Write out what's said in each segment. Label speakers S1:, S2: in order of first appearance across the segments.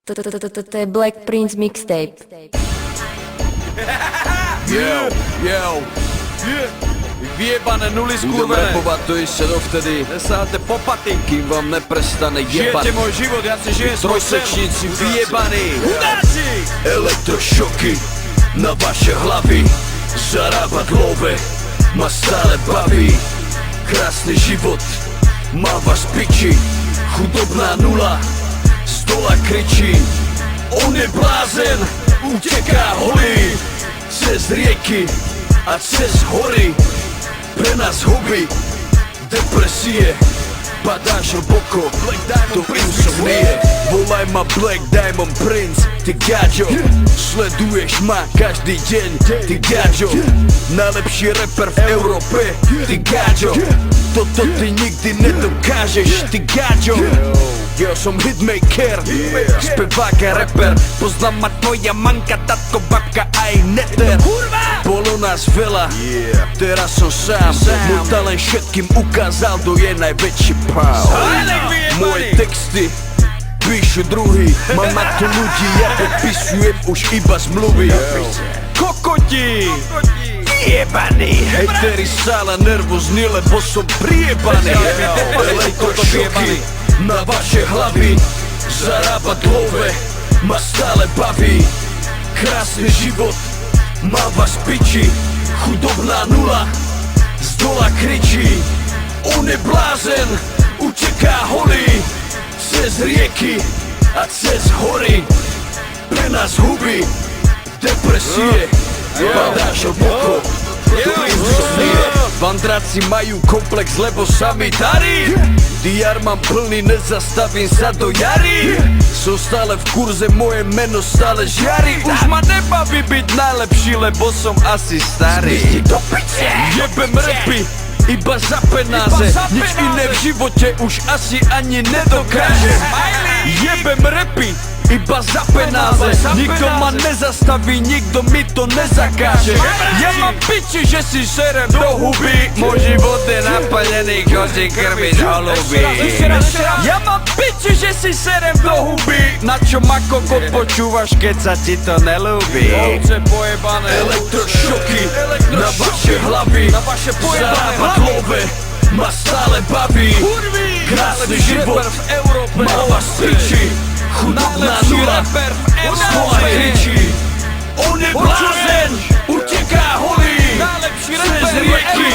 S1: To je Black Prince mixtape.
S2: Yo,
S3: Vyjebané nuly
S2: budem
S3: skurvené.
S2: rapovat to ještě dovtedy,
S3: Nesáte po paty.
S2: kým vám neprestane jebat.
S3: Žijete môj život, ja si žijem svoj sen.
S2: Trosečníci vyjebaní.
S3: Hudáci!
S2: Elektrošoky na vaše hlavy, zarábať love ma stále baví. Krásny život má vás piči, chudobná nula z dola kričí. On je blázen, uteká holý cez rieky a cez hory. Pre nás hobby depresie, padáš hlboko do insomnie. Volaj ma Black Diamond Prince, ty gáďo. Sleduješ ma každý deň, ty gáďo. Najlepší rapper v Európe, ty gáďo. Toto ty nikdy nedokážeš, ty gáďo. Ja som hitmaker, spevák a rapper. Poznám ma tvoja manka, tatko, babka aj neter. Bolo nás veľa, teraz som sám. Môj talent všetkým ukázal, to je najväčší pál. Moje texty píšu druhý, mám na to ľudí, ja podpisujem už iba zmluvy.
S3: Kokoti!
S2: Jebaný, hejteri stále nervózni, lebo som priebaný. Elektrošoky na vaše hlavy, zarábať love ma stále baví. Krásny život má vás piči, chudobná nula z dola kričí. On je blázen, uteká holý cez rieky a cez hory. Pre nás huby depresie, padáš hlboko do insomnie. Vandráci majú komplex, lebo sa mi darí. DR mám plný, nezastavím sa do jary. Som stále v kurze, moje meno stále žiari. Už ma nebaví byť najlepší, lebo som asi starý. Jebem rapy iba za penáze, nič iné v živote už asi ani nedokáže. Jebem rapy iba za penáze, nikto ma nezastaví, nikto mi to nezakáže. Ja mám piči, že si serem do huby, môj život je naplnený, chodí krmiť holuby. Ja mám piči, že si serem do huby, na čo ma kokot počúvaš, keď sa ti to nelúbi.
S3: Ovce pojebané.
S2: Elektrošoky na vaše hlavy, zarábať love ma stále baví. Krásny život
S3: v Európe,
S2: má vás piči, chudobná nula z dola kričí. On je blázen, uteká holý cez rieky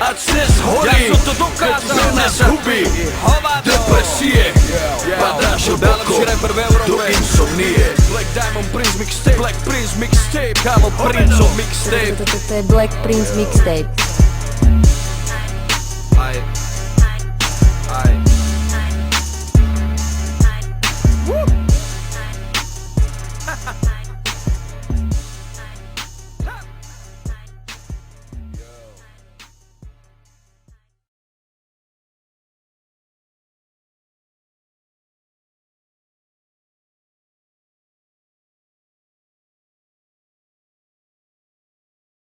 S2: a cez hory. Pre nás huby depresie, padáš hlboko do insomnie. Black Diamond Prince mixtape, Black Prince mixtape, Kámo Princeov mixtape.
S1: To je Black Prince mixtape.